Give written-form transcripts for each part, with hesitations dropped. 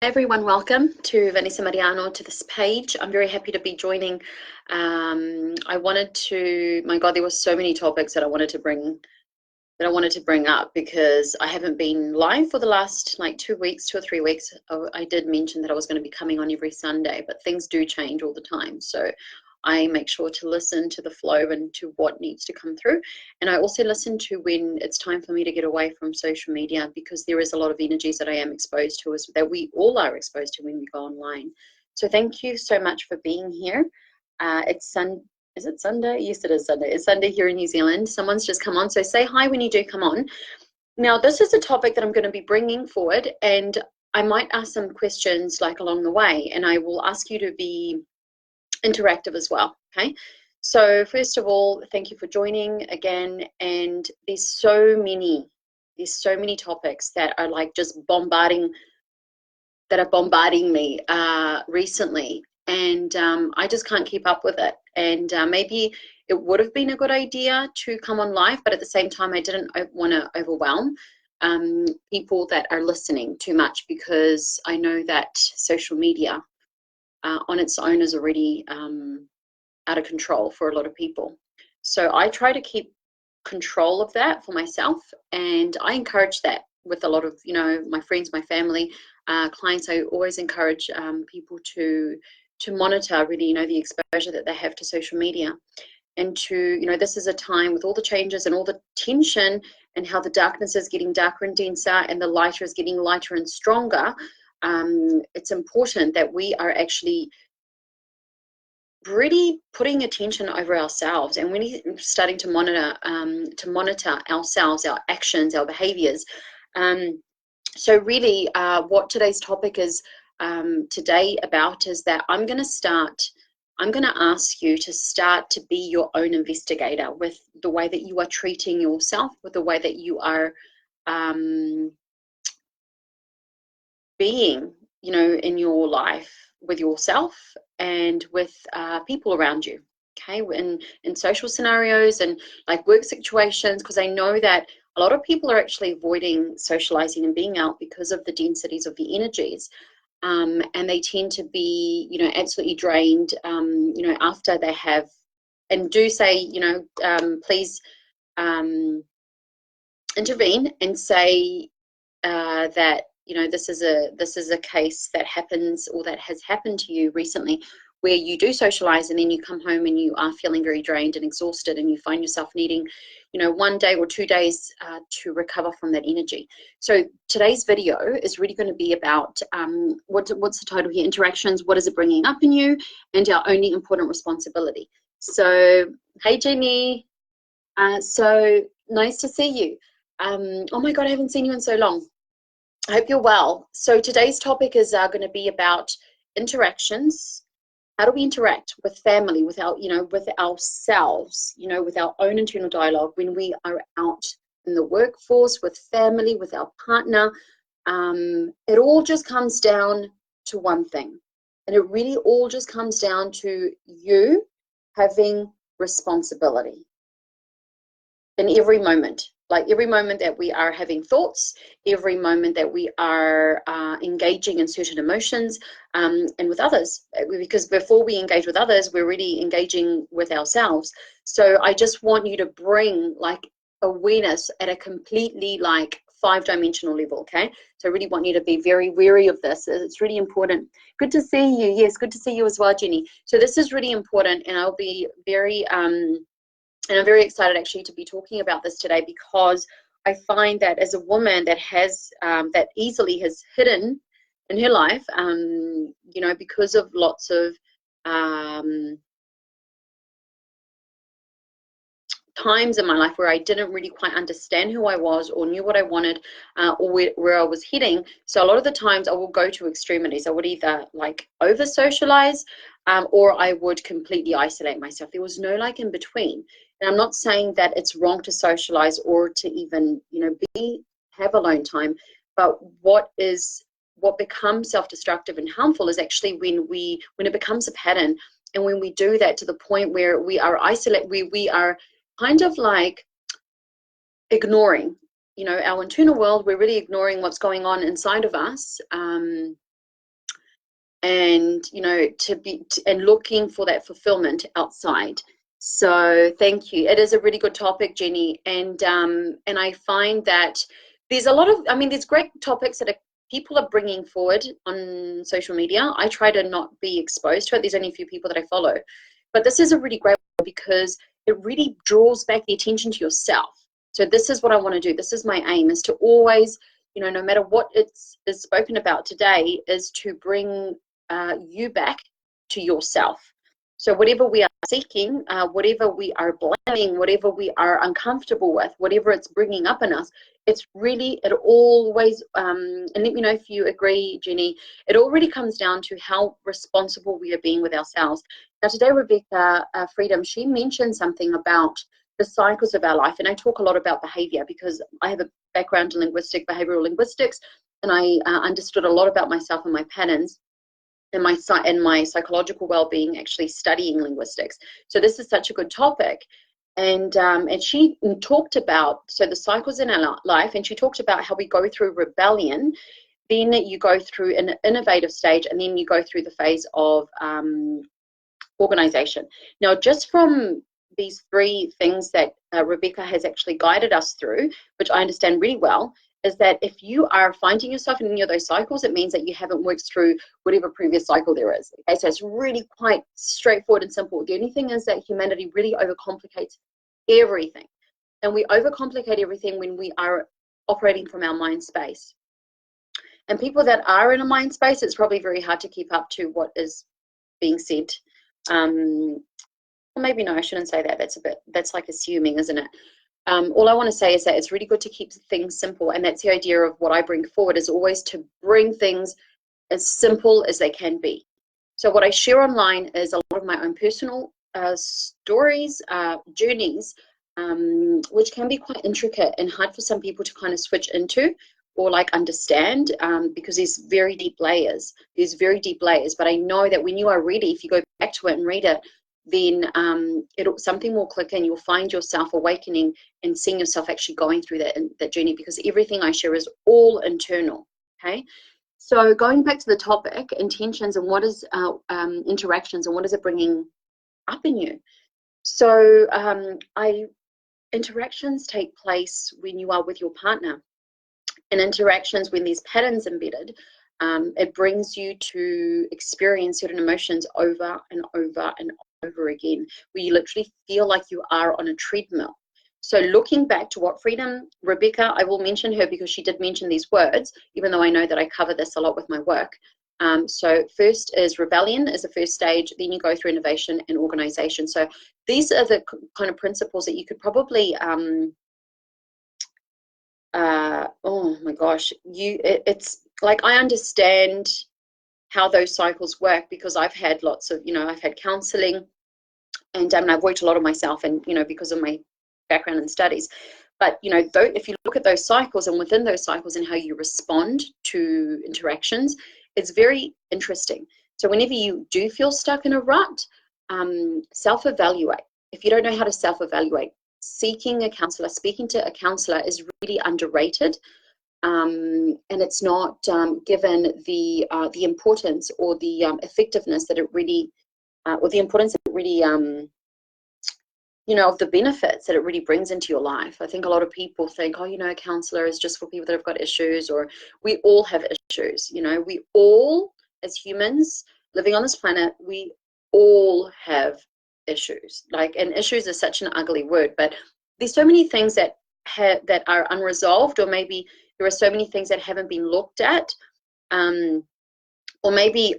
Everyone, welcome to Vanessa Mariano to this page. I'm very happy to be joining. My God, there were so many topics that I wanted to bring up because I haven't been live for the last like 2 weeks, 2 or 3 weeks. I did mention that I was going to be coming on every Sunday, but things do change all the time. So I make sure to listen to the flow and to what needs to come through. And I also listen to when it's time for me to get away from social media because there is a lot of energies that I am exposed to, that we all are exposed to when we go online. So thank you so much for being here. Is it Sunday? Yes, it is Sunday. It's Sunday here in New Zealand. Someone's just come on, so say hi when you do come on. Now, this is a topic that I'm going to be bringing forward, and I might ask some questions like along the way, and I will ask you to be interactive as well. Okay. So first of all, thank you for joining again. And there's so many topics that are like just bombarding me recently, and I just can't keep up with it. And maybe it would have been a good idea to come on live, but at the same time, I didn't want to overwhelm people that are listening too much because I know that social media on its own is already out of control for a lot of people. So I try to keep control of that for myself, and I encourage that with a lot of my friends, my family, clients. I always encourage people to monitor really the exposure that they have to social media, and to this is a time with all the changes and all the tension and how the darkness is getting darker and denser and the lighter is getting lighter and stronger. It's important that we are actually really putting attention over ourselves and really starting to monitor ourselves, our actions, our behaviors. So really what today's topic is today about is that I'm going to ask you to start to be your own investigator with the way that you are treating yourself, with the way that you are being, in your life with yourself and with people around you. Okay, in social scenarios and like work situations, because I know that a lot of people are actually avoiding socializing and being out because of the densities of the energies. And they tend to be, absolutely drained, after they have, and do say, please intervene and say that this is a case that happens or that has happened to you recently, where you do socialize and then you come home and you are feeling very drained and exhausted, and you find yourself needing 1 day or 2 days to recover from that energy. So today's video is really going to be about what's the title here, interactions, what is it bringing up in you, and our only important responsibility. So hey Jenny, so nice to see you. Oh my God, I haven't seen you in so long. I hope you're well. So today's topic is going to be about interactions. How do we interact with family, with with ourselves, with our own internal dialogue when we are out in the workforce, with family, with our partner? It all just comes down to one thing. And it really all just comes down to you having responsibility in every moment. Like every moment that we are having thoughts, every moment that we are engaging in certain emotions, and with others, because before we engage with others, we're really engaging with ourselves. So I just want you to bring like awareness at a completely like 5-dimensional level. Okay, so I really want you to be very wary of this. It's really important. Good to see you. Yes, good to see you as well, Jenny. So this is really important, and I'll be very and I'm very excited actually to be talking about this today, because I find that as a woman that has that easily has hidden in her life, because of lots of times in my life where I didn't really quite understand who I was or knew what I wanted, or where I was heading. So a lot of the times I will go to extremities. I would either like over socialize, or I would completely isolate myself. There was no like in between. And I'm not saying that it's wrong to socialize or to even have alone time, but what becomes self-destructive and harmful is actually when it becomes a pattern, and when we do that to the point where we are isolated, we are kind of like ignoring, our internal world. We're really ignoring what's going on inside of us, and and looking for that fulfillment outside. So thank you. It is a really good topic, Jenny, and I find that there's a lot of, there's great topics that people are bringing forward on social media. I try to not be exposed to it. There's only a few people that I follow, but this is a really great one because it really draws back the attention to yourself. So this is what I want to do. This is my aim, is to always, no matter what is spoken about today, is to bring you back to yourself. So whatever we are seeking, whatever we are blaming, whatever we are uncomfortable with, whatever it's bringing up in us, it always, and let me know if you agree, Jenny, it already comes down to how responsible we are being with ourselves. Now today, Rebecca Freedom, she mentioned something about the cycles of our life, and I talk a lot about behavior because I have a background in behavioral linguistics, and I understood a lot about myself and my patterns and my psychological well-being, actually studying linguistics. So this is such a good topic. And she talked about, so the cycles in our life, and she talked about how we go through rebellion, then you go through an innovative stage, and then you go through the phase of organization. Now, just from these three things that Rebecca has actually guided us through, which I understand really well, is that if you are finding yourself in any of those cycles, it means that you haven't worked through whatever previous cycle there is. Okay, so it's really quite straightforward and simple. The only thing is that humanity really overcomplicates everything. And we overcomplicate everything when we are operating from our mind space. And people that are in a mind space, it's probably very hard to keep up to what is being said. Well, maybe no, I shouldn't say that. That's like assuming, isn't it? All I want to say is that it's really good to keep things simple, and that's the idea of what I bring forward, is always to bring things as simple as they can be. So what I share online is a lot of my own personal stories, journeys, which can be quite intricate and hard for some people to kind of switch into or like understand, because there's very deep layers. But I know that when you are ready, if you go back to it and read it, then something will click and you'll find yourself awakening and seeing yourself actually going through that journey, because everything I share is all internal. Okay, so going back to the topic, intentions, and what is interactions, and what is it bringing up in you. So interactions take place when you are with your partner, and interactions when there's patterns embedded. It brings you to experience certain emotions over and over and over again, where you literally feel like you are on a treadmill. So looking back to what Freedom, Rebecca, I will mention her because she did mention these words, even though I know that I cover this a lot with my work. So first is rebellion is the first stage, then you go through innovation and organization. So these are the kind of principles that you could probably, oh my gosh, it's like, I understand how those cycles work because I've had lots of, I've had counseling, and I've worked a lot on myself, and, because of my background and studies. But, if you look at those cycles, and within those cycles and how you respond to interactions, it's very interesting. So whenever you do feel stuck in a rut, self-evaluate. If you don't know how to self-evaluate, seeking a counselor, speaking to a counselor is really underrated. And it's not given the importance or the effectiveness that it really, or the importance that it really, of the benefits that it really brings into your life. I think a lot of people think, oh, a counselor is just for people that have got issues, or we all have issues. We all, as humans living on this planet, we all have issues. And issues is such an ugly word, but there's so many things that are unresolved, or maybe there are so many things that haven't been looked at, or maybe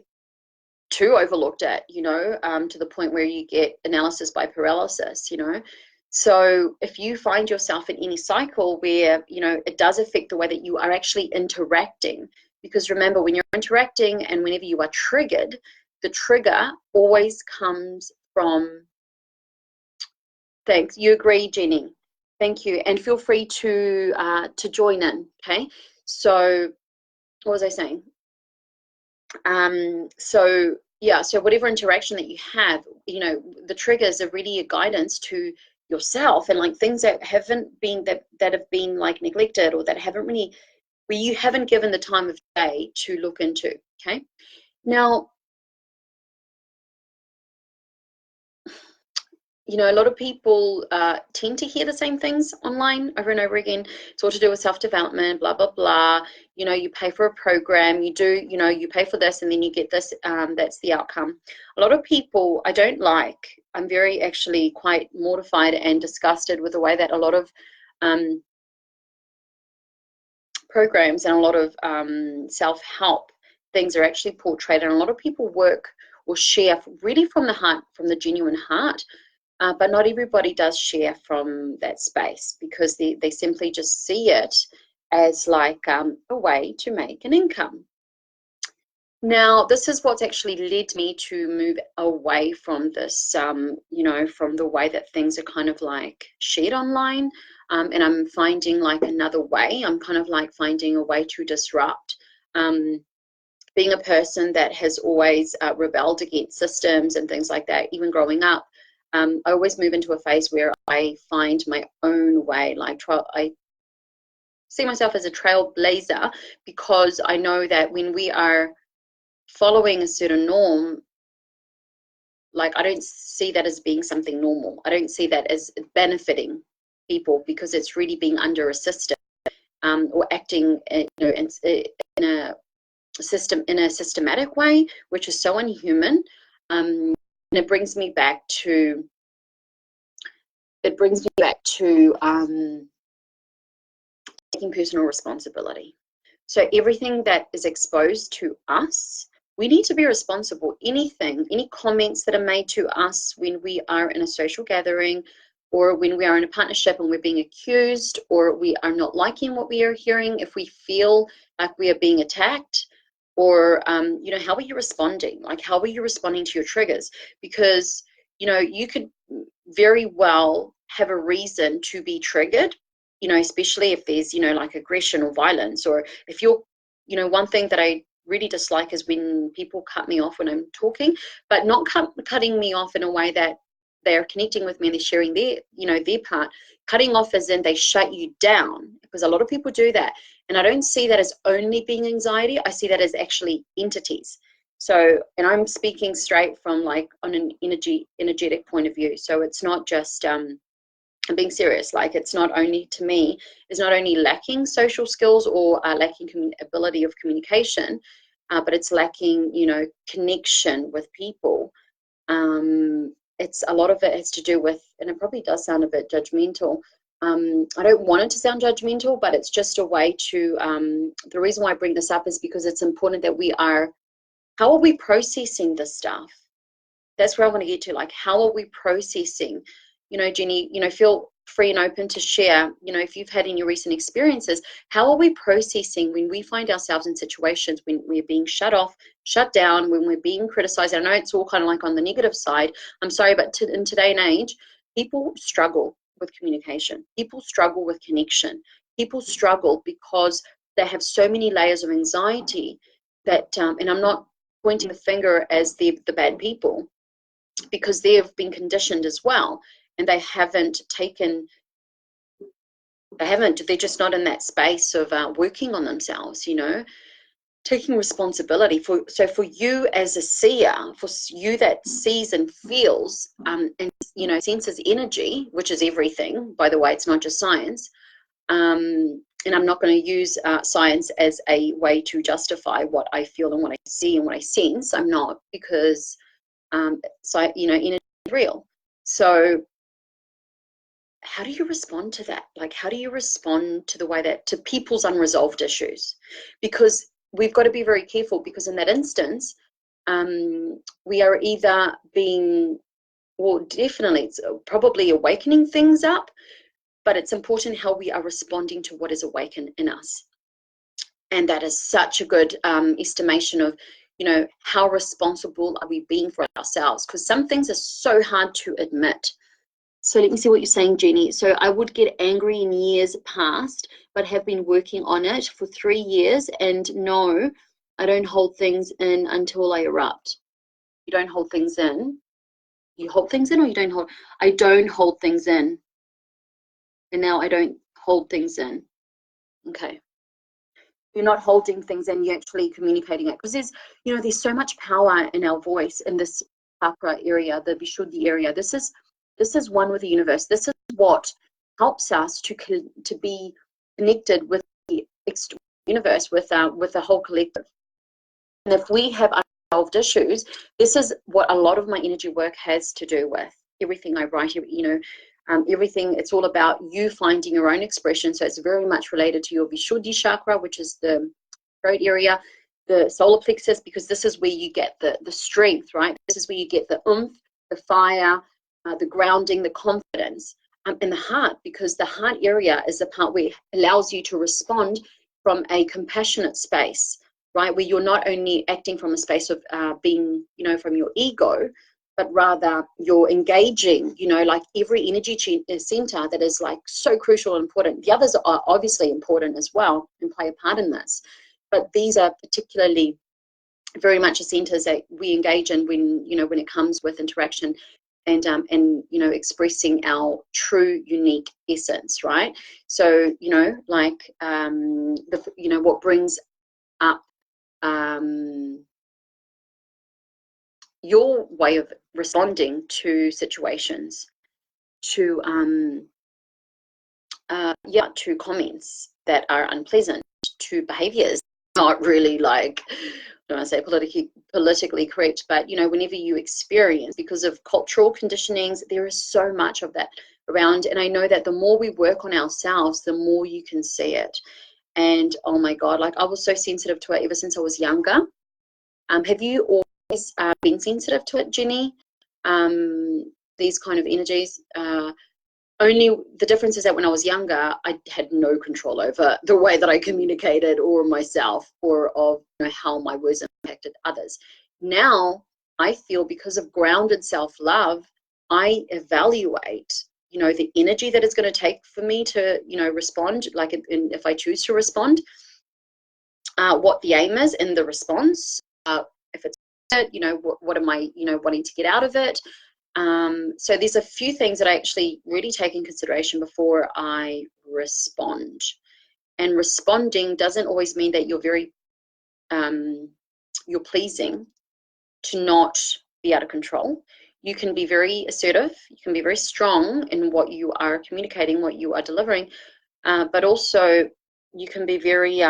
too overlooked at, to the point where you get analysis by paralysis, So if you find yourself in any cycle where, it does affect the way that you are actually interacting, because remember, when you're interacting and whenever you are triggered, the trigger always comes from, thanks, you agree, Jenny? Thank you, and feel free to join in. Okay, so what was I saying? So whatever interaction that you have, the triggers are really a guidance to yourself, and like things that haven't been that have been like neglected, or that haven't really, where you haven't given the time of day to look into. Okay, Now, you know, a lot of people tend to hear the same things online over and over again. It's all to do with self-development, blah, blah, blah. You know, you pay for a program, you do, you know, you pay for this and then you get this, that's the outcome. A lot of people I don't like. I'm very actually quite mortified and disgusted with the way that a lot of programs and a lot of self-help things are actually portrayed. And a lot of people work or share really from the heart, from the genuine heart. But not everybody does share from that space because they simply just see it as like a way to make an income. Now, this is what's actually led me to move away from this, you know, from the way that things are kind of like shared online. And I'm finding like another way. I'm kind of like finding a way to disrupt. Being a person that has always rebelled against systems and things like that, even growing up, I always move into a phase where I find my own way. Like I see myself as a trailblazer because I know that when we are following a certain norm, like I don't see that as being something normal. I don't see that as benefiting people because it's really being under a system or acting, you know, in a system, in a systematic way, which is so unhuman. And it brings me back to taking personal responsibility. So everything that is exposed to us, we need to be responsible. Anything, any comments that are made to us when we are in a social gathering or when we are in a partnership and we're being accused or we are not liking what we are hearing, if we feel like we are being attacked, or you know, how are you responding? Like, how are you responding to your triggers? Because, you know, you could very well have a reason to be triggered, you know, especially if there's, you know, like aggression or violence, or if you're, you know, one thing that I really dislike is when people cut me off when I'm talking, but not cutting me off in a way that they're connecting with me and they're sharing their, you know, their part. Cutting off as in they shut you down, because a lot of people do that. And I don't see that as only being anxiety. I see that as actually entities. So, and I'm speaking straight from like on an energetic point of view. So it's not just, I'm being serious. Like it's not only, to me, it's not only lacking social skills or lacking ability of communication, but it's lacking, you know, connection with people. It's a lot of it has to do with, and it probably does sound a bit judgmental. I don't want it to sound judgmental, but it's just a way to, the reason why I bring this up is because it's important that we are, how are we processing this stuff? That's where I want to get to. Like, how are we processing? You know, Jenny, you know, feel free and open to share, you know, if you've had any recent experiences, how are we processing when we find ourselves in situations when we're being shut off, shut down, when we're being criticized? I know it's all kind of like on the negative side. I'm sorry, but in today's age, people struggle with communication. People struggle with connection. People struggle because they have so many layers of anxiety that, and I'm not pointing the finger as the bad people, because they have been conditioned as well, and they're just not in that space of working on themselves, you know, taking responsibility for. So for you as a seer, for you that sees and feels, and, you know, senses energy, which is everything, by the way, it's not just science, and I'm not going to use science as a way to justify what I feel and what I see and what I sense. I'm not, because so, you know, energy is real. So how do you respond to that? Like, how do you respond to the way that, to people's unresolved issues? Because we've got to be very careful, because in that instance, we are either being, well, definitely it's probably awakening things up, but it's important how we are responding to what is awakened in us. And that is such a good estimation of, you know, how responsible are we being for ourselves? Because some things are so hard to admit. So let me see what you're saying, Jenny. So I would get angry in years past, but have been working on it for 3 years. And no, I don't hold things in until I erupt. You don't hold things in. You hold things in, or you don't hold? I don't hold things in. And now I don't hold things in. Okay. you're not holding things and you're actually communicating it, because there's so much power in our voice in this chakra area, the Vishuddhi area. This is one with the universe. This is what helps us to be connected with the universe, with the whole collective. And if we have unresolved issues, this is what a lot of my energy work has to do with. Everything I write, everything, it's all about you finding your own expression. So it's very much related to your Vishuddhi chakra, which is the throat area, the solar plexus, because this is where you get the strength, right? This is where you get the oomph, the fire, the grounding, the confidence, and the heart, because the heart area is the part where it allows you to respond from a compassionate space, right? Where you're not only acting from a space of being, from your ego, but rather you're engaging, like every energy center that is like so crucial and important. The others are obviously important as well and play a part in this, but these are particularly very much the centers that we engage in when it comes with interaction and expressing our true unique essence, right? So what brings up your way of responding to situations, to comments that are unpleasant, to behaviors not really like, I don't want to say politically correct, but whenever you experience, because of cultural conditionings, there is so much of that around. And I know that the more we work on ourselves, the more you can see it. And oh my God, like I was so sensitive to it ever since I was younger. Have you always been sensitive to it, Jenny? These kind of energies? Only the difference is that when I was younger, I had no control over the way that I communicated or myself, or of how my words impacted others. Now, I feel, because of grounded self-love, I evaluate, the energy that it's going to take for me to, respond, like if I choose to respond, what the aim is in the response, if it's, what am I, wanting to get out of it. So there's a few things that I actually really take in consideration before I respond. And responding doesn't always mean that you're very, you're pleasing to not be out of control. You can be very assertive. You can be very strong in what you are communicating, what you are delivering. But also you can be very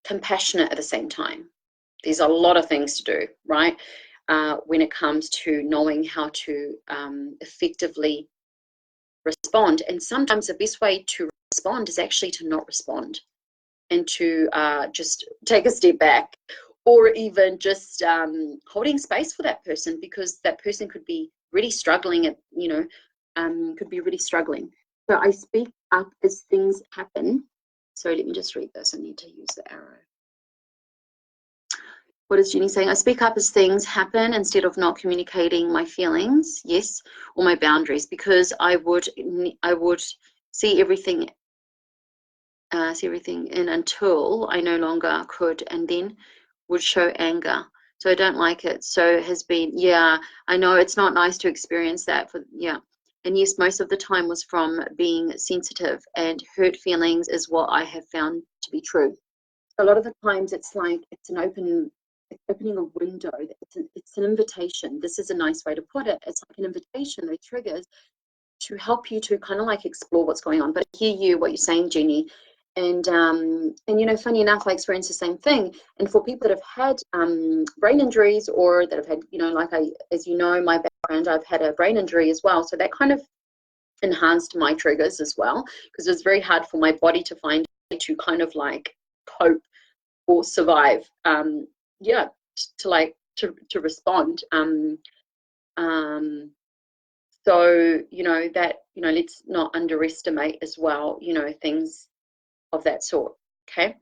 compassionate at the same time. There's a lot of things to do, right? When it comes to knowing how to effectively respond. And sometimes the best way to respond is actually to not respond, and to just take a step back, or even just holding space for that person, because that person could be really struggling could be really struggling. So I speak up as things happen. So let me just read this. I need to use the arrow. What is Jenny saying? I speak up as things happen instead of not communicating my feelings, yes, or my boundaries, because I would see everything in until I no longer could, and then would show anger. So I don't like it. So it has been, yeah, I know it's not nice to experience that. And yes, most of the time was from being sensitive, and hurt feelings is what I have found to be true. A lot of the times it's like it's opening a window. It's an invitation. This is a nice way to put it. It's like an invitation, those triggers, to help you to kind of like explore what's going on. But I hear what you're saying, Jenny. And funny enough, I experienced the same thing. And for people that have had brain injuries, or that have had, as you know, my background, I've had a brain injury as well. So that kind of enhanced my triggers as well, because it was very hard for my body to find a way to kind of like cope or survive. To respond. So let's not underestimate as well, things of that sort. Okay.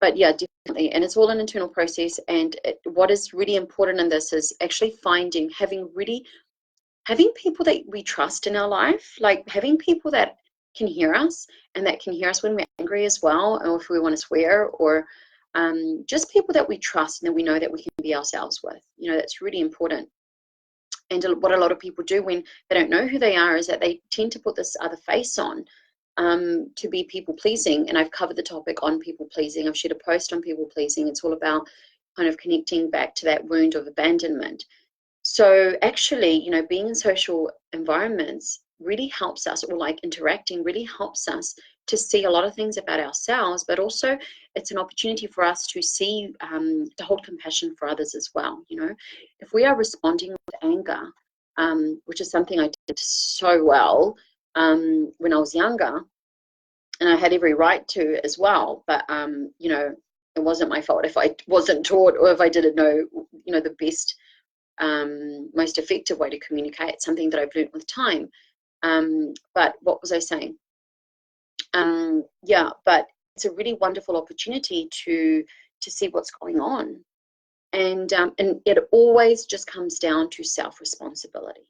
But yeah, definitely. And it's all an internal process. And what is really important in this is actually having people that we trust in our life, like having people that can hear us, and that can hear us when we're angry as well, or if we want to swear, or just people that we trust and that we know that we can be ourselves with. That's really important. And what a lot of people do when they don't know who they are is that they tend to put this other face on. to be people pleasing. And I've covered the topic on people pleasing. I've shared a post on people pleasing. It's all about kind of connecting back to that wound of abandonment. So actually, you know, being in social environments really helps us, or like interacting really helps us to see a lot of things about ourselves, but also it's an opportunity for us to see, to hold compassion for others as well. You know, if we are responding with anger, which is something I did so well when I was younger, and I had every right to as well, but you know, it wasn't my fault if I wasn't taught, or if I didn't know, you know, the best, most effective way to communicate. It's something that I've learned with time. But what was I saying? Yeah, but it's a really wonderful opportunity to see what's going on, and it always just comes down to self-responsibility.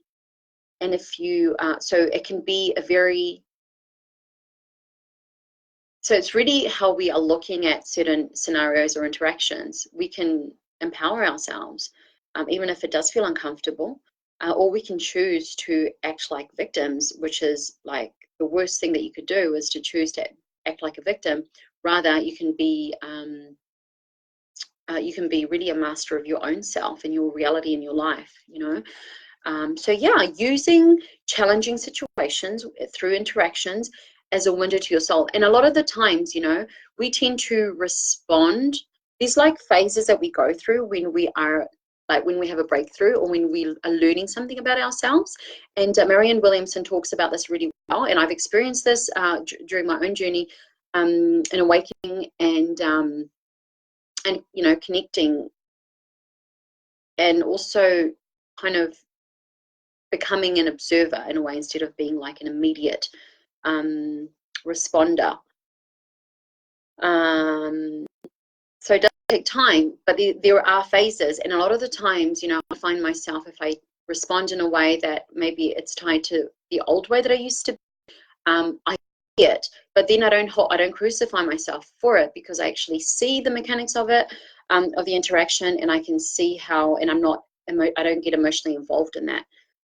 And if you, so it can be a very, so it's really how we are looking at certain scenarios or interactions. We can empower ourselves, even if it does feel uncomfortable, or we can choose to act like victims, which is like the worst thing that you could do, is to choose to act like a victim. Rather, you can be really a master of your own self and your reality in your life, you know. So yeah, using challenging situations through interactions as a window to your soul. And a lot of the times, you know, we tend to respond. There's like phases that we go through when we are, like when we have a breakthrough or when we are learning something about ourselves. And Marianne Williamson talks about this really well. And I've experienced this during my own journey in awakening and you know, connecting, and also kind of becoming an observer in a way instead of being like an immediate responder. So it does take time, but there are phases, and a lot of the times, you know, I find myself, if I respond in a way that maybe it's tied to the old way that I used to, I see it, but then I don't crucify myself for it, because I actually see the mechanics of it, of the interaction, and I can see how, and I don't get emotionally involved in that.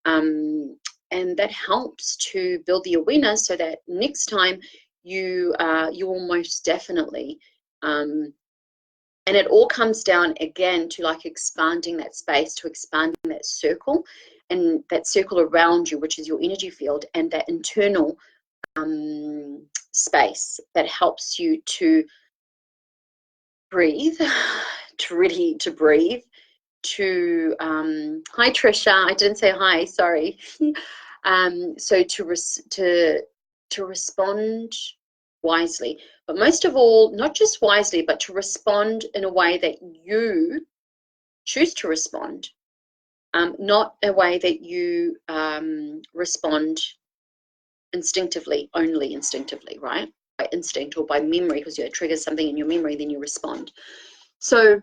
And that helps to build the awareness so that next time you will most definitely, and it all comes down again to like expanding that space, to expanding that circle, and that circle around you, which is your energy field, and that internal space that helps you to breathe, to breathe, to hi Trisha, I didn't say hi, sorry. So to respond wisely, but most of all, not just wisely, but to respond in a way that you choose to respond, not a way that you respond instinctively, only instinctively, right? By instinct or by memory, because it triggers something in your memory, then you respond. So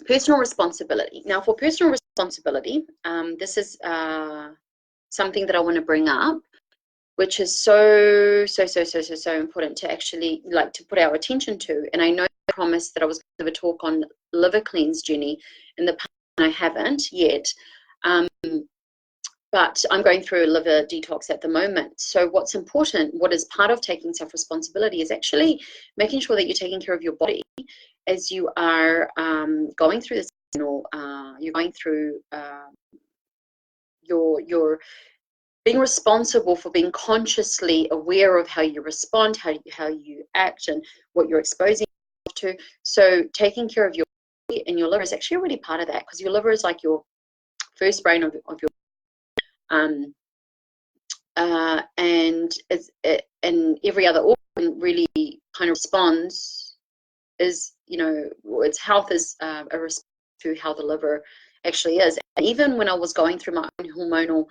personal responsibility. Now, for personal responsibility, this is something that I want to bring up, which is so important to actually like to put our attention to. And I know I promised that I was going to have a talk on liver cleanse journey in the past, and I haven't yet. But I'm going through a liver detox at the moment. So what's important, what is part of taking self-responsibility, is actually making sure that you're taking care of your body as you are going through this, you're going through your being responsible for being consciously aware of how you respond, how you act, and what you're exposing yourself to. So taking care of your body and your liver is actually already part of that, because your liver is like your first brain of your and every other organ really kind of responds, is, you know, its health is a response to how the liver actually is. And even when I was going through my own hormonal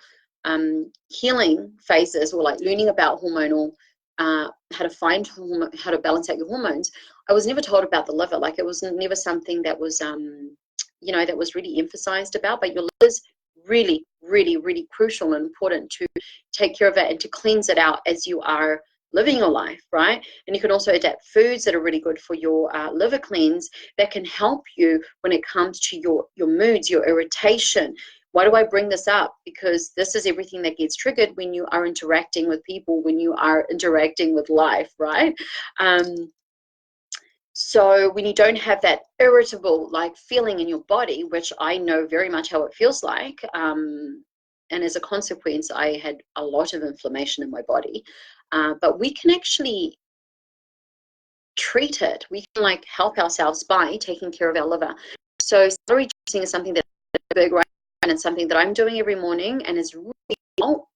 healing phases, or like learning about hormonal, how to balance out your hormones, I was never told about the liver. Like, it was never something that was you know, that was really emphasized about. But your liver is really, really, really crucial and important to take care of it and to cleanse it out as you are living your life, right? And you can also adapt foods that are really good for your liver cleanse, that can help you when it comes to your moods, your irritation, Why do I bring this up? Because this is everything that gets triggered when you are interacting with people, when you are interacting with life, right? So when you don't have that irritable like feeling in your body, which I know very much how it feels like, and as a consequence, I had a lot of inflammation in my body. But we can actually treat it. We can like help ourselves by taking care of our liver. So calorie reducing is something that's big, right? And it's something that I'm doing every morning, and is really helped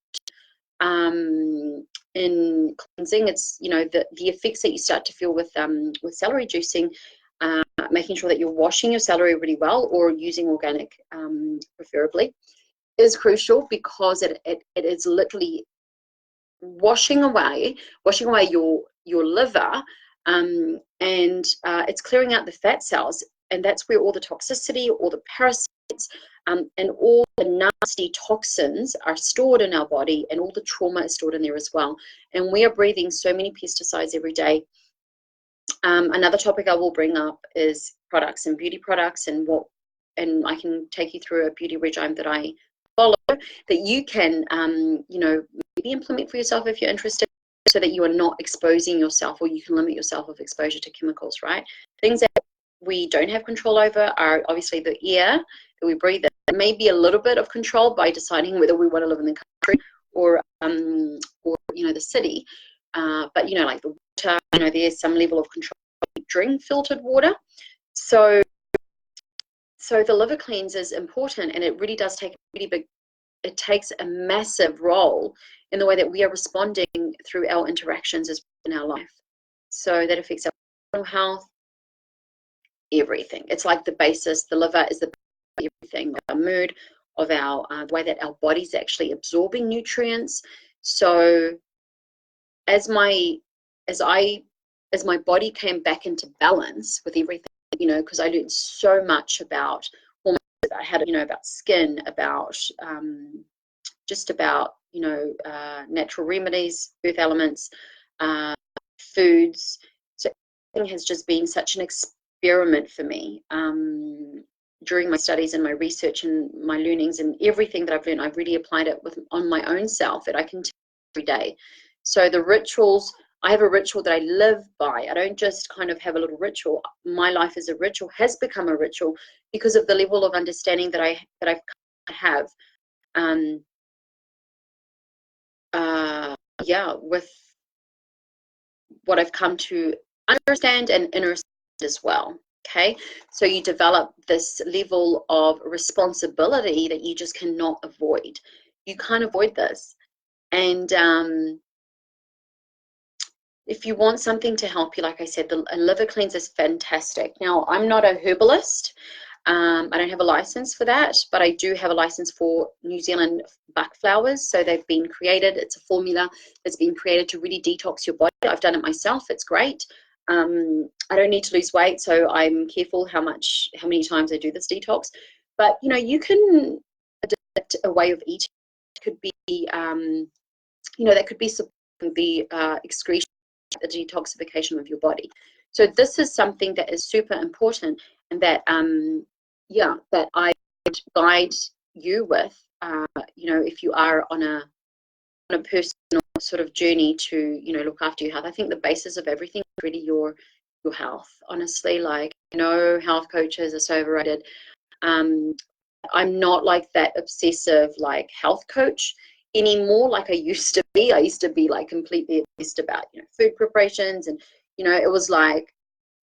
in cleansing. It's, you know, the effects that you start to feel with celery juicing, making sure that you're washing your celery really well, or using organic, preferably, is crucial, because it is literally washing away your liver, and it's clearing out the fat cells, and that's where all the toxicity, all the parasites, and all the nasty toxins are stored in our body, and all the trauma is stored in there as well. And we are breathing so many pesticides every day. Another topic I will bring up is products and beauty products, and I can take you through a beauty regime that I follow, that you can, you know, maybe implement for yourself if you're interested, so that you are not exposing yourself, or you can limit yourself of exposure to chemicals, right? Things that we don't have control over are obviously the air that we breathe in. Maybe a little bit of control by deciding whether we want to live in the country or you know, the city. But you know, like the water, you know, there's some level of control. Drink filtered water. So the liver cleanse is important, and it really does take a really big, it takes a massive role in the way that we are responding through our interactions as in our life. So that affects our mental health, everything. It's like the basis. The liver is the everything, our mood, of our the way that our body's actually absorbing nutrients. So as my body came back into balance with everything, you know, because I learned so much about hormones, about how to, you know, about skin, about just about, you know, natural remedies, earth elements, foods. So everything has just been such an experiment for me. During my studies and my research and my learnings and everything that I've learned, I've really applied it on my own self, that I can take every day. So the rituals, I have a ritual that I live by. I don't just kind of have a little ritual. My life is a ritual, has become a ritual, because of the level of understanding that I have. Yeah, with what I've come to understand and understand as well. Okay, so you develop this level of responsibility that you just cannot avoid. You can't avoid this. And if you want something to help you, like I said, a liver cleanse is fantastic. Now, I'm not a herbalist. I don't have a license for that, but I do have a license for New Zealand buck flowers. So they've been created. It's a formula that's been created to really detox your body. I've done it myself. It's great. I don't need to lose weight, so I'm careful how many times I do this detox. But you know, you can adapt a way of eating. It could be, you know, that could be supporting the excretion, the detoxification of your body. So this is something that is super important, and that yeah, that I would guide you with. You know, if you are on a personal sort of journey to, you know, look after your health. I think the basis of everything is really your health. Honestly, like, you know, health coaches are so overrated. I'm not like that obsessive like health coach anymore, like I used to be. I used to be like completely obsessed about, you know, food preparations, and you know, it was like,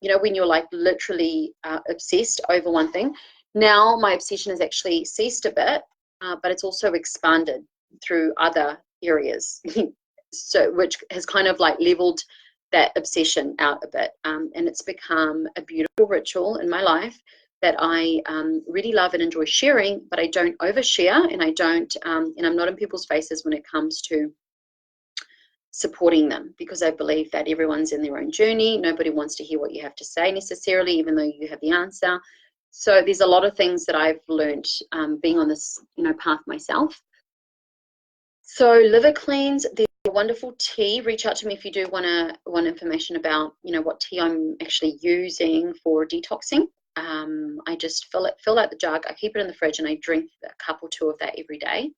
you know, when you're like literally obsessed over one thing. Now my obsession has actually ceased a bit, but it's also expanded through other areas, so which has kind of like leveled that obsession out a bit, and it's become a beautiful ritual in my life that I really love and enjoy sharing, but I don't overshare, and I don't, and I'm not in people's faces when it comes to supporting them, because I believe that everyone's in their own journey. Nobody wants to hear what you have to say necessarily, even though you have the answer. So there's a lot of things that I've learned being on this, you know, path myself. So liver cleanse, there's a wonderful tea. Reach out to me if you do want information about, you know, what tea I'm actually using for detoxing. I just fill out the jug, I keep it in the fridge, and I drink a cup or two of that every day.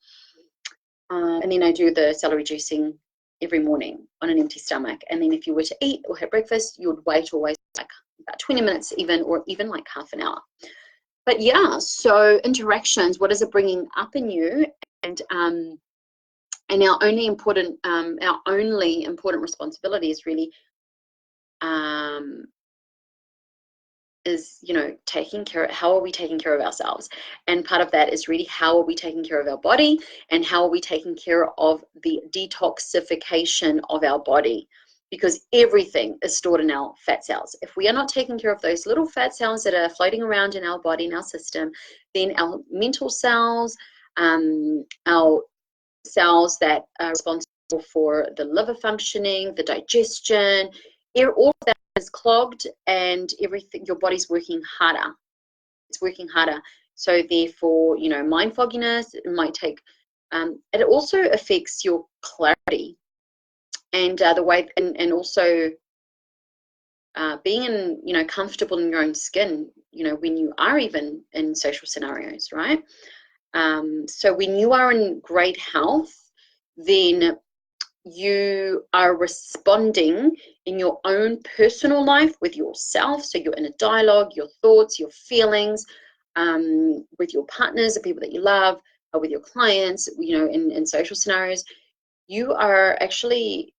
And then I do the celery juicing every morning on an empty stomach. And then if you were to eat or have breakfast, you would wait always like about 20 minutes even, or even like half an hour. But yeah, so interactions, what is it bringing up in you? And our only important responsibility is really is, you know, how are we taking care of ourselves? And part of that is really how are we taking care of our body, and how are we taking care of the detoxification of our body, because everything is stored in our fat cells. If we are not taking care of those little fat cells that are floating around in our body, in our system, then our mental cells, our cells that are responsible for the liver functioning, the digestion, all of that is clogged, and everything, your body's working harder. It's working harder. So therefore, you know, mind fogginess, it might take, it also affects your clarity and the way, and also being in, you know, comfortable in your own skin, you know, when you are even in social scenarios, right? So when you are in great health, then you are responding in your own personal life with yourself. So you're in a dialogue, your thoughts, your feelings, with your partners, the people that you love, with your clients, you know, in social scenarios. You are actually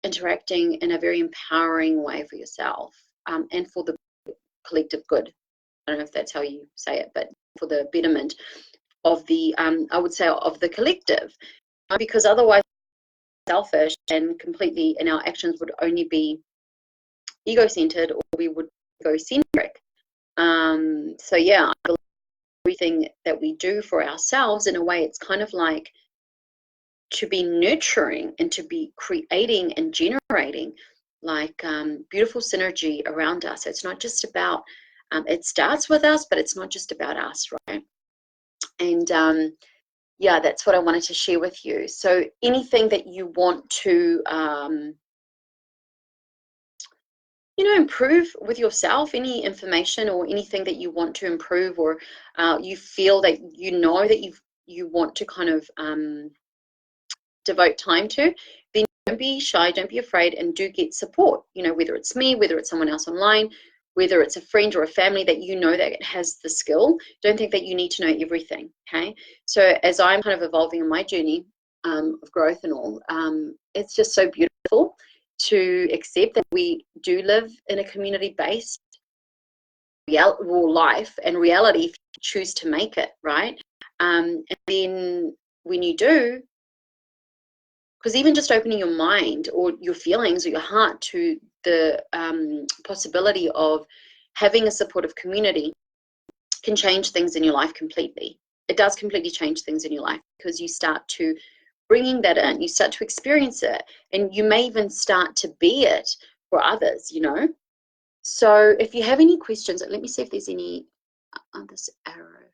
interacting in a very empowering way for yourself, and for the collective good. I don't know if that's how you say it, but for the betterment of the, I would say, of the collective, because otherwise selfish and completely, and our actions would only be ego-centered, or we would go egocentric. So yeah, I believe everything that we do for ourselves, in a way, it's kind of like to be nurturing and to be creating and generating like beautiful synergy around us. It's not just about, it starts with us, but it's not just about us, right? And yeah, that's what I wanted to share with you. So anything that you want to, you know, improve with yourself, any information or anything that you want to improve, or you feel that you know that you want to kind of devote time to, then don't be shy, don't be afraid, and do get support. You know, whether it's me, whether it's someone else online, whether it's a friend or a family that you know that has the skill. Don't think that you need to know everything, okay? So as I'm kind of evolving in my journey of growth and all, it's just so beautiful to accept that we do live in a community-based life and reality, if you choose to make it, right? And then when you do, because even just opening your mind or your feelings or your heart to the possibility of having a supportive community can change things in your life completely. It does completely change things in your life, because you start to bringing that in, you start to experience it, and you may even start to be it for others, you know. So if you have any questions, let me see if there's any this arrow,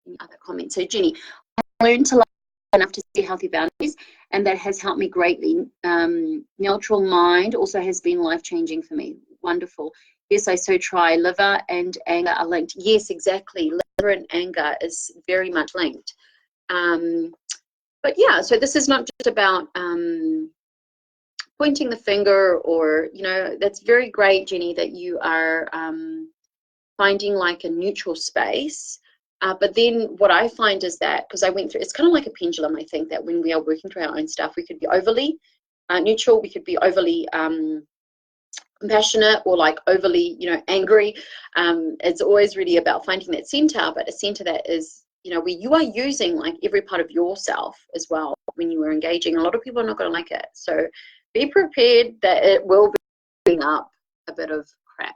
any other comments. So Jenny, I learned to love enough to see healthy boundaries, and that has helped me greatly. Neutral mind also has been life-changing for me. Wonderful. Yes, I so try. Liver and anger are linked. Yes, exactly. Liver and anger is very much linked. But yeah, so this is not just about pointing the finger, or, you know, that's very great, Jenny, that you are finding like a neutral space. But then what I find is that, because I went through, it's kind of like a pendulum, I think, that when we are working through our own stuff, we could be overly neutral, we could be overly compassionate, or like overly, you know, angry. It's always really about finding that center, but a center that is, you know, where you are using like every part of yourself as well when you are engaging. A lot of people are not going to like it. So be prepared that it will be bringing up a bit of crap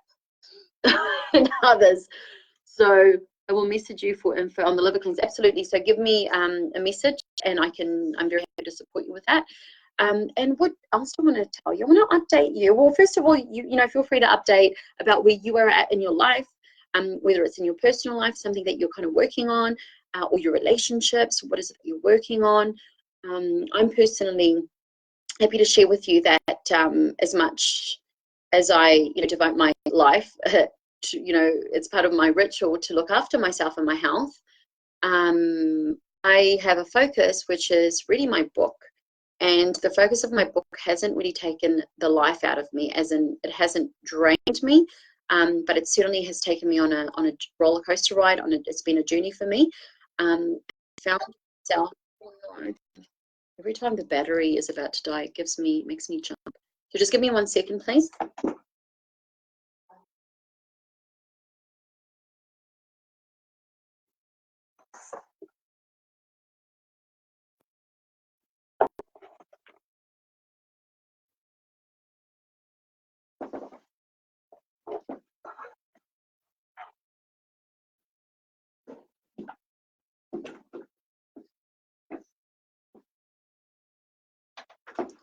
and others. So I will message you for info on the liver cleanse. Absolutely. So give me a message, and I'm very happy to support you with that. And what else do I want to tell you? I want to update you. Well, first of all, you know, feel free to update about where you are at in your life, whether it's in your personal life, something that you're kind of working on, or your relationships. What is it that you're working on? I'm personally happy to share with you that as much as I, you know, devote my life to, you know, it's part of my ritual to look after myself and my health. I have a focus, which is reading my book. And the focus of my book hasn't really taken the life out of me, as in it hasn't drained me, but it certainly has taken me on a roller coaster ride. It's been a journey for me. Found myself, every time the battery is about to die, it makes me jump. So just give me 1 second, please.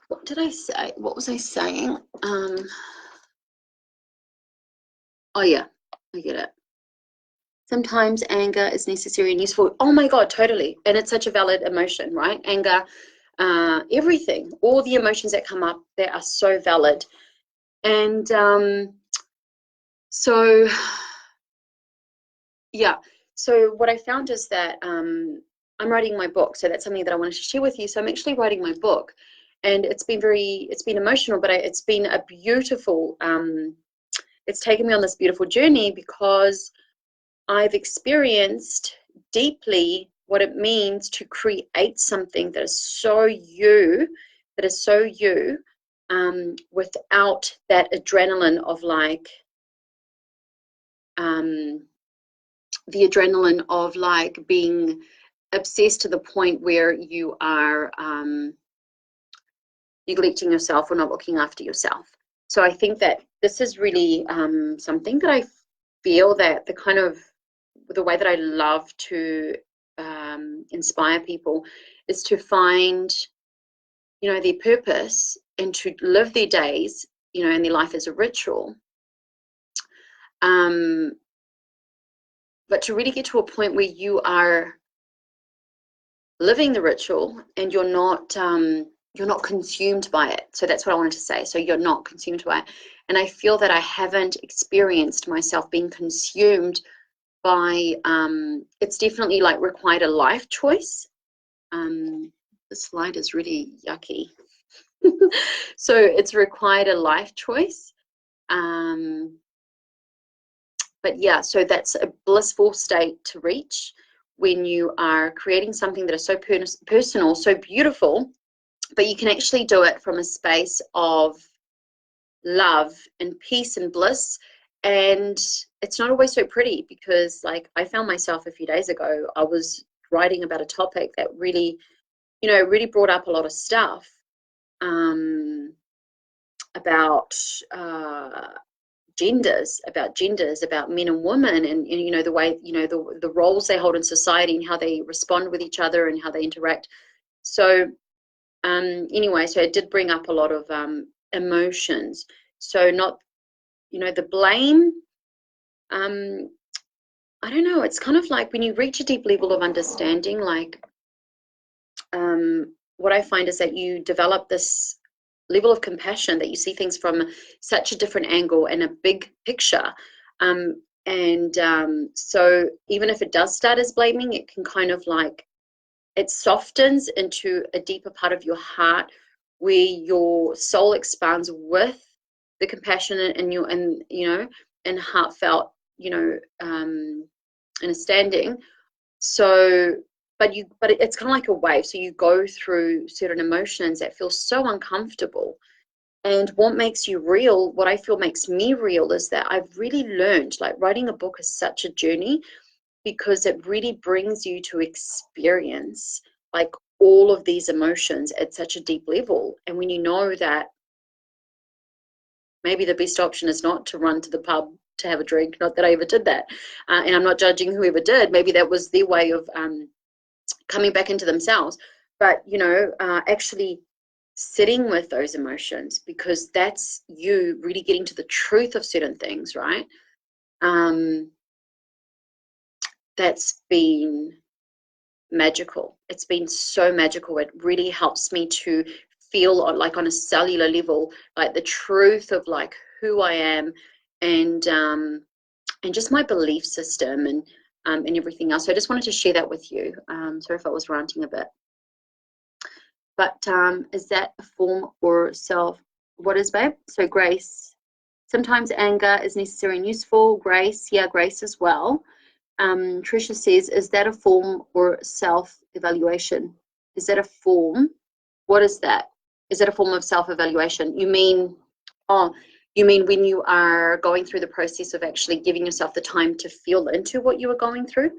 What did I say? What was I saying? Oh yeah, I get it. Sometimes anger is necessary and useful. Oh my God, totally. And it's such a valid emotion, right? Anger, everything, all the emotions that come up, they are so valid. And so, yeah. So what I found is that I'm writing my book. So that's something that I wanted to share with you. So I'm actually writing my book, and it's been emotional, but it's been a beautiful, it's taken me on this beautiful journey, because I've experienced deeply what it means to create something that is so you, without that adrenaline of like, the adrenaline of like being obsessed to the point where you are neglecting yourself or not looking after yourself. So I think that this is really something that I feel that the way that I love to inspire people is to find, you know, their purpose and to live their days, you know, and their life as a ritual. But to really get to a point where you are living the ritual and you're not consumed by it. So that's what I wanted to say. So you're not consumed by it. And I feel that I haven't experienced myself being consumed by, it's definitely like required a life choice. The slide is really yucky. So it's required a life choice. But yeah, so that's a blissful state to reach when you are creating something that is so personal, so beautiful, but you can actually do it from a space of love and peace and bliss. And it's not always so pretty, because like I found myself a few days ago, I was writing about a topic that really, you know, really brought up a lot of stuff about genders, about men and women, and you know, the way, you know, the roles they hold in society and how they respond with each other and how they interact. So anyway, so it did bring up a lot of emotions. So not, you know, the blame, I don't know, it's kind of like when you reach a deep level of understanding, like what I find is that you develop this level of compassion, that you see things from such a different angle and a big picture. So even if it does start as blaming, it can kind of like, it softens into a deeper part of your heart where your soul expands with the compassion and you know, and heartfelt, you know, understanding. So but it's kind of like a wave. So you go through certain emotions that feel so uncomfortable. And what makes you real, what I feel makes me real, is that I've really learned, like writing a book is such a journey, because it really brings you to experience like all of these emotions at such a deep level. And when you know that maybe the best option is not to run to the pub to have a drink, not that I ever did that, and I'm not judging whoever did, maybe that was their way of coming back into themselves, but you know, actually sitting with those emotions, because that's you really getting to the truth of certain things, right? That's been magical. It's been so magical. It really helps me to feel like on a cellular level, like the truth of like who I am, and and just my belief system and everything else. So I just wanted to share that with you. Sorry if I was ranting a bit. But is that a form or self? What is, babe? So grace. Sometimes anger is necessary and useful. Grace, yeah, grace as well. Tricia says, is that a form or self-evaluation? Is that a form? What is that? Is that a form of self-evaluation? You mean, oh, you mean when you are going through the process of actually giving yourself the time to feel into what you are going through?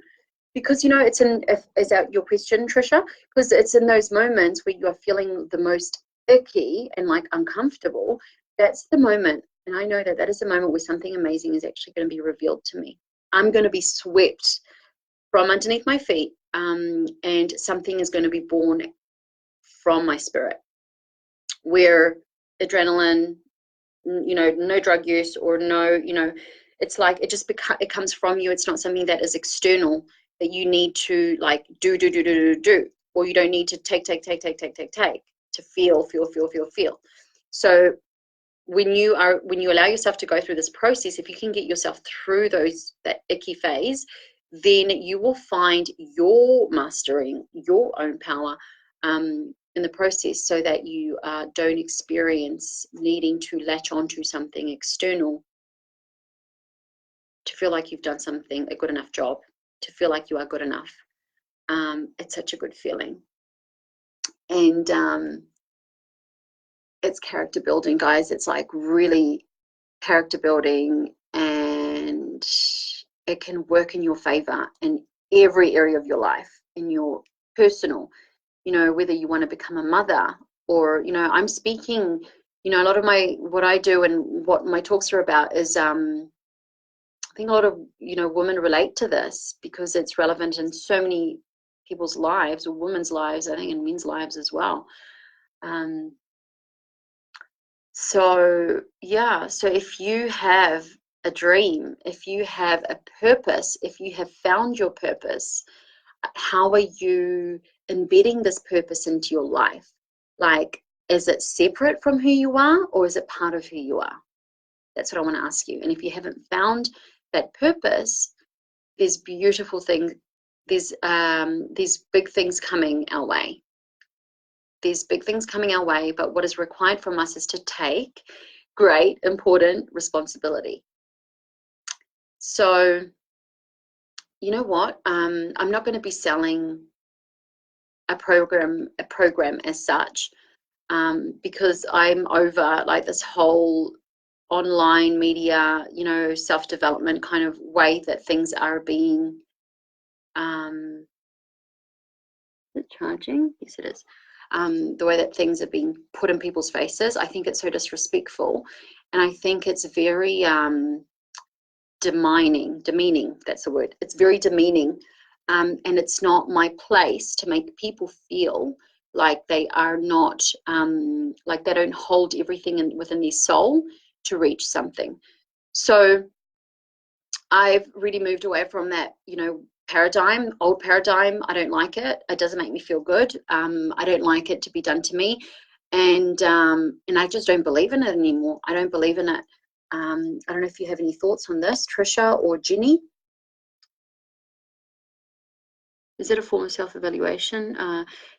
Because, you know, it's in, is that your question, Tricia? Because it's in those moments where you are feeling the most icky and like uncomfortable. That's the moment. And I know that that is the moment where something amazing is actually going to be revealed to me. I'm going to be swept from underneath my feet, and something is going to be born from my spirit, where adrenaline, you know, no drug use or no, you know, it's like it just it comes from you. It's not something that is external that you need to like do, or you don't need to take to feel. So when you allow yourself to go through this process, if you can get yourself through that icky phase, then you will find your mastering your own power in the process, so that you don't experience needing to latch onto something external to feel like you've done something, a good enough job, to feel like you are good enough. It's such a good feeling. And it's character building, guys. It's like really character building, and it can work in your favor in every area of your life, in your personal, you know, whether you want to become a mother or, you know, I'm speaking, you know, a lot of what I do and what my talks are about is, I think a lot of, you know, women relate to this because it's relevant in so many people's lives, or women's lives, I think, and men's lives as well. So, yeah, so if you have a dream, if you have a purpose, if you have found your purpose, how are you embedding this purpose into your life? Like, is it separate from who you are, or is it part of who you are? That's what I want to ask you. And if you haven't found that purpose, there's beautiful things, there's big things coming our way. There's big things coming our way, but what is required from us is to take great, important responsibility. So, you know what? I'm not going to be selling a program as such, because I'm over like this whole online media, you know, self-development kind of way that things are being is it charging? Yes, it is. The way that things are being put in people's faces, I think it's so disrespectful, and I think it's very demeaning. That's the word. It's very demeaning, and it's not my place to make people feel like they are not, like they don't hold everything within their soul to reach something. So I've really moved away from that, you know, old paradigm. I don't like it. It doesn't make me feel good. I don't like it to be done to me, and I just don't believe in it anymore. I don't believe in it. I don't know if you have any thoughts on this, Trisha or Jenny. Is it a form of self-evaluation?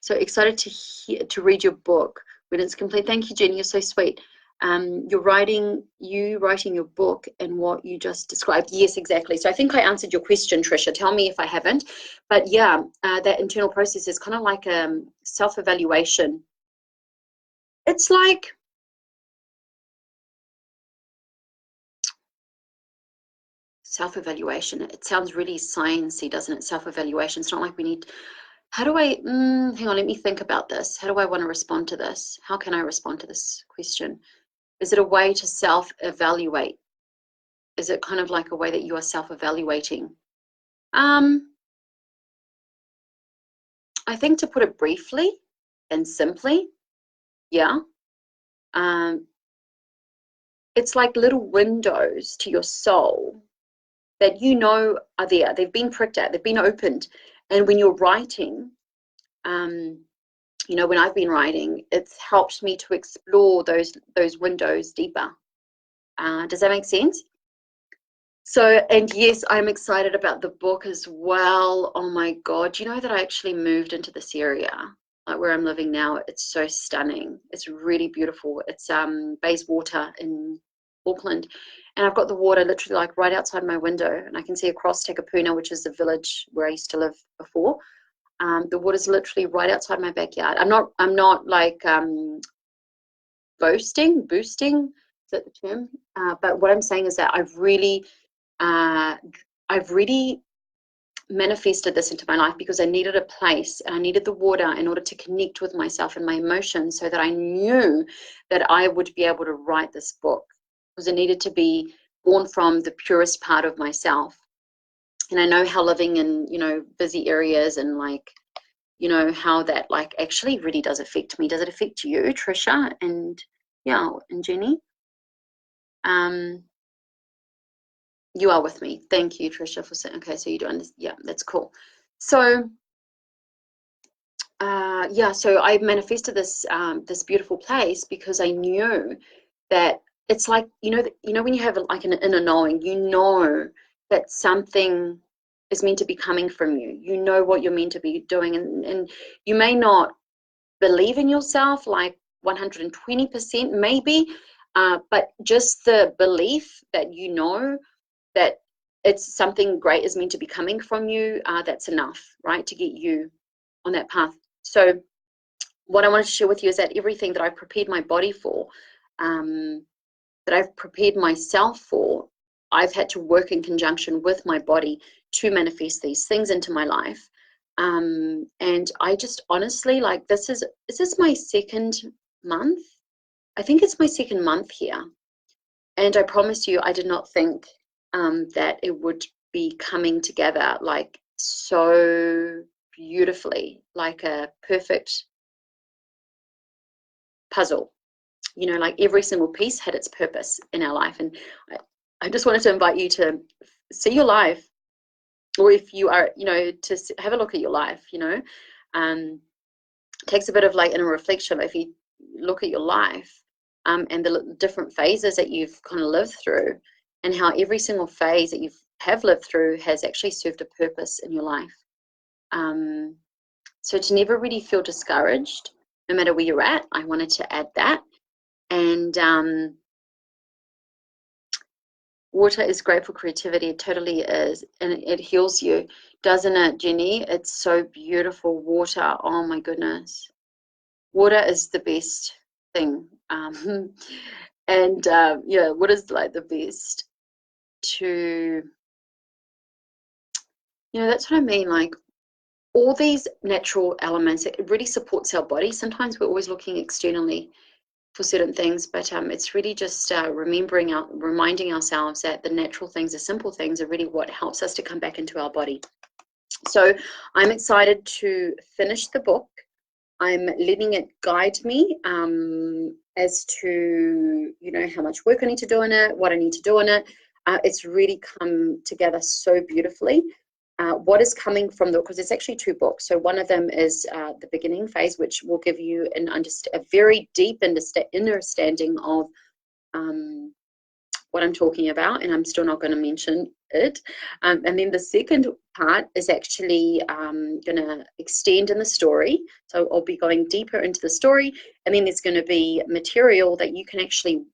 So excited to read your book when it's complete. Thank you, Jenny. You're so sweet. You writing your book and what you just described. Yes, exactly. So I think I answered your question, Trisha. Tell me if I haven't. But yeah, that internal process is kind of like self-evaluation. It's like, self-evaluation. It sounds really sciencey, doesn't it? Self-evaluation. It's not like we need. How do I? Hang on. Let me think about this. How do I want to respond to this? How can I respond to this question? Is it a way to self-evaluate? Is it kind of like a way that you are self-evaluating? I think, to put it briefly and simply, yeah. It's like little windows to your soul that you know are there. They've been pricked at, they've been opened. And when you're writing, you know, when I've been writing, it's helped me to explore those windows deeper. Does that make sense? So, and yes, I'm excited about the book as well. Oh my God. You know that I actually moved into this area, like where I'm living now. It's so stunning. It's really beautiful. It's Bayswater in Auckland. And I've got the water literally like right outside my window, and I can see across Takapuna, which is the village where I used to live before. The water's literally right outside my backyard. I'm not like boosting, is that the term? But what I'm saying is that uh, I've really manifested this into my life because I needed a place and I needed the water in order to connect with myself and my emotions, so that I knew that I would be able to write this book, because it needed to be born from the purest part of myself. And I know how living in, busy areas and like, how that like actually really does affect me. Does it affect you, Trisha? And yeah, and Jenny? Um, you are with me. Thank you, Trisha, for saying, okay, so you do understand. Yeah, that's cool. So, yeah, so I manifested this beautiful place because I knew that it's like, when you have like an inner knowing, that something is meant to be coming from you. You know what you're meant to be doing, and you may not believe in yourself like 120% maybe, but just the belief that that it's something great is meant to be coming from you, that's enough, right, to get you on that path. So what I wanted to share with you is that everything that I've prepared my body for, that I've prepared myself for, I've had to work in conjunction with my body to manifest these things into my life. And I just honestly, like, is this my second month? I think it's my second month here. And I promise you, I did not think that it would be coming together like so beautifully, like a perfect puzzle. Like every single piece had its purpose in our life. And I just wanted to invite you to see your life, or if you are, to have a look at your life. It takes a bit of like inner reflection. If you look at your life, and the different phases that you've kind of lived through, and how every single phase that you have lived through has actually served a purpose in your life. So to never really feel discouraged, no matter where you're at, I wanted to add that. And water is great for creativity. It totally is. And it heals you, doesn't it, Jenny? It's so beautiful. Water, oh my goodness. Water is the best thing. And yeah, what is like the best to, that's what I mean. Like all these natural elements, it really supports our body. Sometimes we're always looking externally for certain things, but it's really just reminding ourselves that the natural things, the simple things, are really what helps us to come back into our body. So I'm excited to finish the book. I'm letting it guide me as to, how much work I need to do in it, what I need to do in it. It's really come together so beautifully. What is coming from because it's actually two books. So one of them is the beginning phase, which will give you a very deep understanding of what I'm talking about, and I'm still not going to mention it. And then the second part is actually going to extend in the story. So I'll be going deeper into the story, and then there's going to be material that you can actually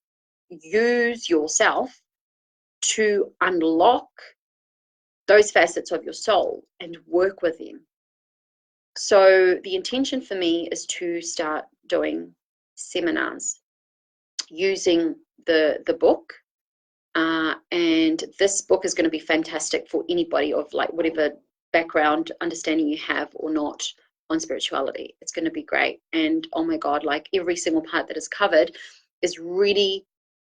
use yourself to unlock those facets of your soul and work with them. So the intention for me is to start doing seminars using the book. And this book is going to be fantastic for anybody of like whatever background understanding you have or not on spirituality. It's going to be great. And oh my God, like every single part that is covered is really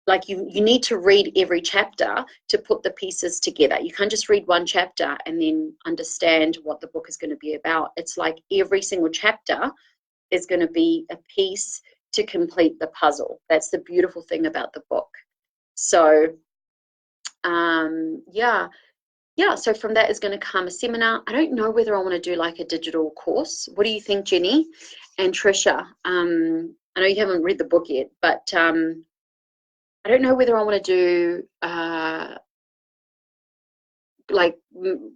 like you need to read every chapter to put the pieces together. You can't just read one chapter and then understand what the book is going to be about. It's like every single chapter is going to be a piece to complete the puzzle. That's the beautiful thing about the book. So yeah, so from that is going to come a seminar. I don't know whether I want to do like a digital course. What do you think, Jenny and Trisha? I know you haven't read the book yet, but I don't know whether I want to do like, you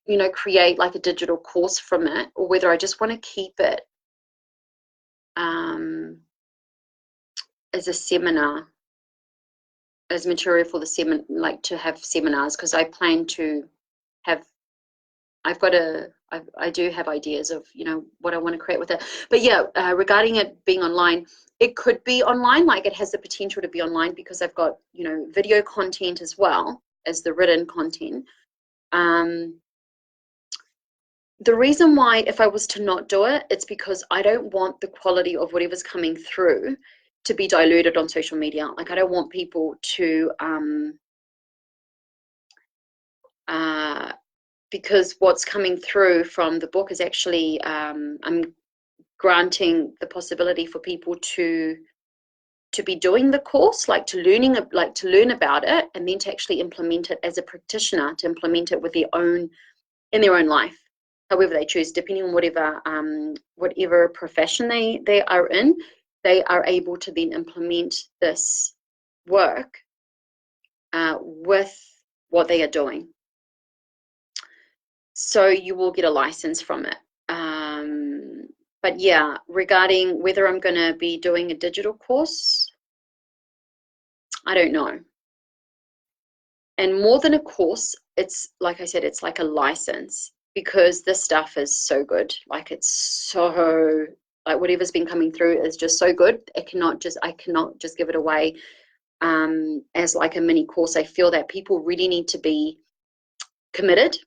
know, create like a digital course from it, or whether I just want to keep it as a seminar, as material for the seminar, like to have seminars, because I plan to have, I do have ideas of, you know, what I want to create with it. But yeah, regarding it being online, it could be online, like it has the potential to be online, because I've got, you know, video content as well as the written content. The reason why, if I was to not do it, it's because I don't want the quality of whatever's coming through to be diluted on social media. Like, I don't want people to, because what's coming through from the book is actually, I'm granting the possibility for people to be doing the course, like to learn about it, and then to actually implement it as a practitioner, to implement it with in their own life, however they choose, depending on whatever profession they are in. They are able to then implement this work with what they are doing. So you will get a license from it. But yeah, regarding whether I'm going to be doing a digital course, I don't know. And more than a course, it's like I said, it's like a license, because this stuff is so good. Like, it's so, like, whatever's been coming through is just so good. I cannot just give it away as like a mini course. I feel that people really need to be committed,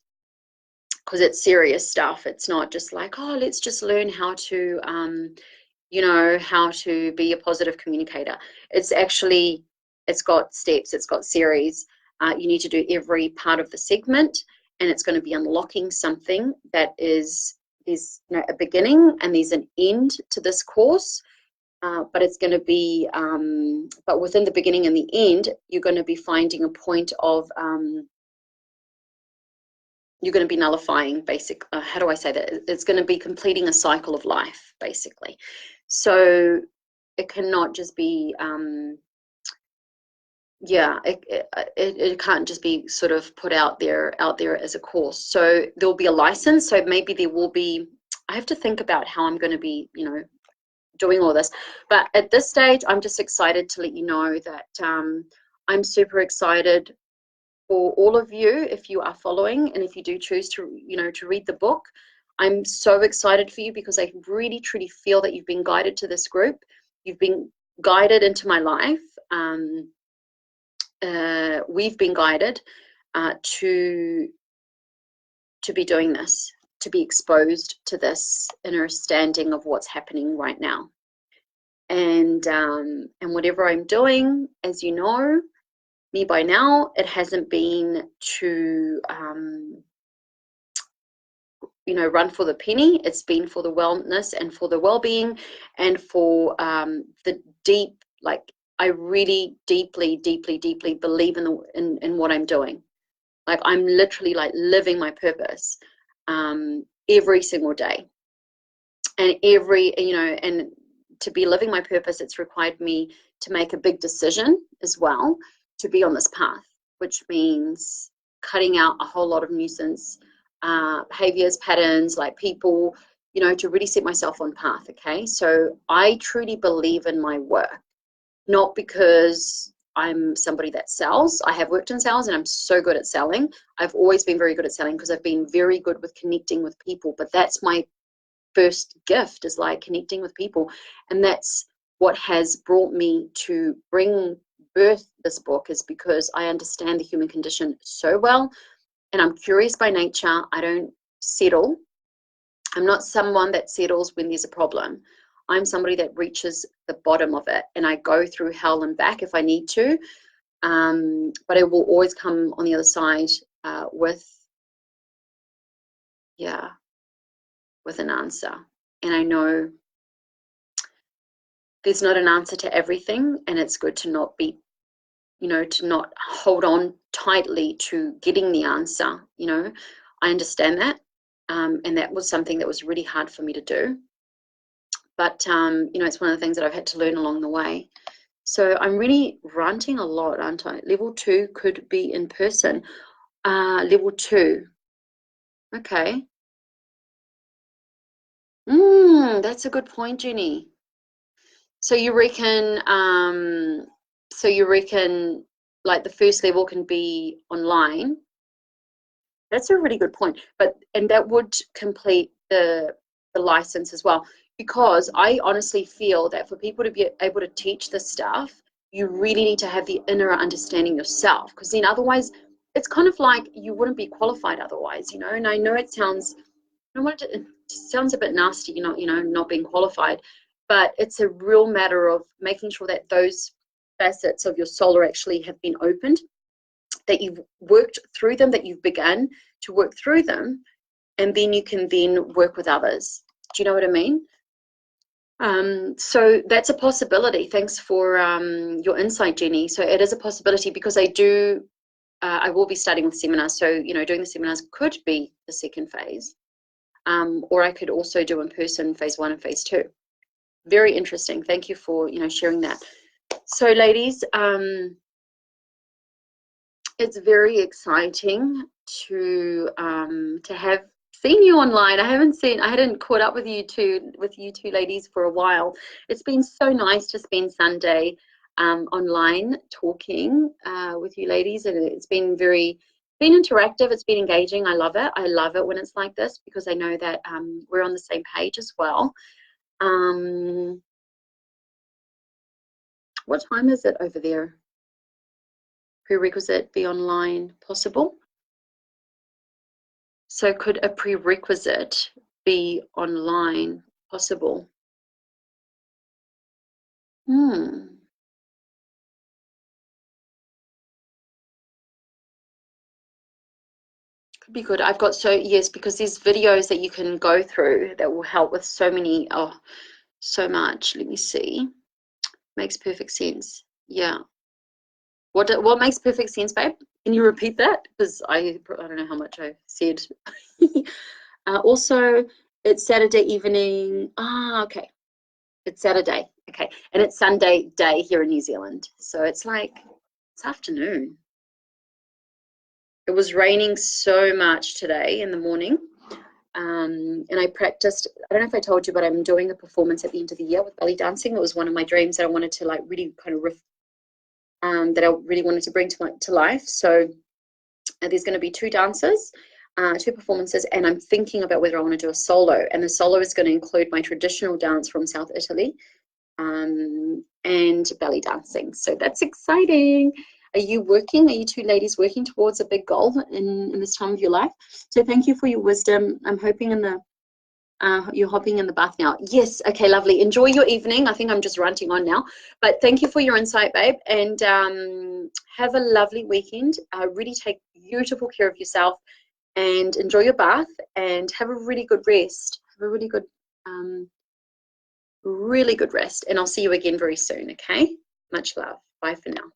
because it's serious stuff. It's not just like, oh, let's just learn how to, you know, how to be a positive communicator. It's actually, it's got steps, it's got series. You need to do every part of the segment, and it's going to be unlocking something that there's, you know, a beginning and there's an end to this course. But it's going to be, but within the beginning and the end, you're going to be finding a point of, you're going to be nullifying how do I say that? It's going to be completing a cycle of life, basically. So it cannot just be, yeah, it can't just be sort of put out there as a course. So there'll be a license. So maybe there will be, I have to think about how I'm going to be, you know, doing all this. But at this stage, I'm just excited to let you know that I'm super excited for all of you, if you are following, and if you do choose to, you know, to read the book. I'm so excited for you, because I really truly feel that you've been guided to this group. You've been guided into my life. We've been guided to be doing this, to be exposed to this understanding of what's happening right now. And whatever I'm doing, as you know me by now, it hasn't been to you know, run for the penny. It's been for the wellness and for the well-being, and for the deep, like, I really deeply believe in what I'm doing. Like, I'm literally like living my purpose every single day, and you know, and to be living my purpose, it's required me to make a big decision as well, to be on this path, which means cutting out a whole lot of nuisance behaviors, patterns, like people, you know, to really set myself on path. Okay, so I truly believe in my work, not because I'm somebody that sells. I have worked in sales and I'm so good at selling. I've always been very good at selling, because I've been very good with connecting with people. But that's my first gift, is like connecting with people. And that's what has brought me to birth this book, is because I understand the human condition so well, and I'm curious by nature. I don't settle. I'm not someone that settles when there's a problem. I'm somebody that reaches the bottom of it, and I go through hell and back if I need to. But I will always come on the other side with an answer. And I know there's not an answer to everything, and it's good to not be, you know, to not hold on tightly to getting the answer. You know, I understand that. And that was something that was really hard for me to do. But, you know, it's one of the things that I've had to learn along the way. So I'm really ranting a lot, aren't I? Level 2 could be in person. Level 2. Okay. That's a good point, Jenny. So you reckon, like the first level can be online? That's a really good point. And that would complete the license as well. Because I honestly feel that for people to be able to teach this stuff, you really need to have the inner understanding yourself. Because then otherwise, it's kind of like you wouldn't be qualified otherwise, you know. And I know it sounds, it sounds a bit nasty, not being qualified, but it's a real matter of making sure that those facets of your soul actually have been opened, that you've worked through them, that you've begun to work through them, and then you can then work with others. Do you know what I mean? So that's a possibility. Thanks for your insight, Jenny. So it is a possibility because I will be starting with seminars. So, doing the seminars could be the second phase. Or I could also do in person phase 1 and phase 2. Very interesting. Thank you for, sharing that. So ladies, it's very exciting to have seen you online. I hadn't caught up with you two ladies for a while. It's been so nice to spend Sunday online talking with you ladies, and it's been interactive. It's been engaging. I love it. I love it when it's like this because I know that we're on the same page as well. What time is it over there? Prerequisite be online possible? So could a prerequisite be online possible? Could be good. I've got yes, because there's videos that you can go through that will help with so much. Let me see. Makes perfect sense. Yeah. What makes perfect sense, babe? Can you repeat that? Because I don't know how much I said. Also, it's Saturday evening. Okay. It's Saturday. Okay. And it's Sunday day here in New Zealand. So it's afternoon. It was raining so much today in the morning. And I practiced, I don't know if I told you, but I'm doing a performance at the end of the year with belly dancing. It was one of my dreams that I wanted to really kind of that I really wanted to bring to life. So there's going to be 2 dances, 2 performances, and I'm thinking about whether I want to do a solo. And the solo is going to include my traditional dance from South Italy and belly dancing. So that's exciting. Are you working? Are you 2 ladies working towards a big goal in this time of your life? So thank you for your wisdom. I'm hoping you're hopping in the bath now. Yes. Okay, lovely. Enjoy your evening. I think I'm just ranting on now. But thank you for your insight, babe. And have a lovely weekend. Really take beautiful care of yourself and enjoy your bath and have a really good rest. Have a really good rest. And I'll see you again very soon, okay? Much love. Bye for now.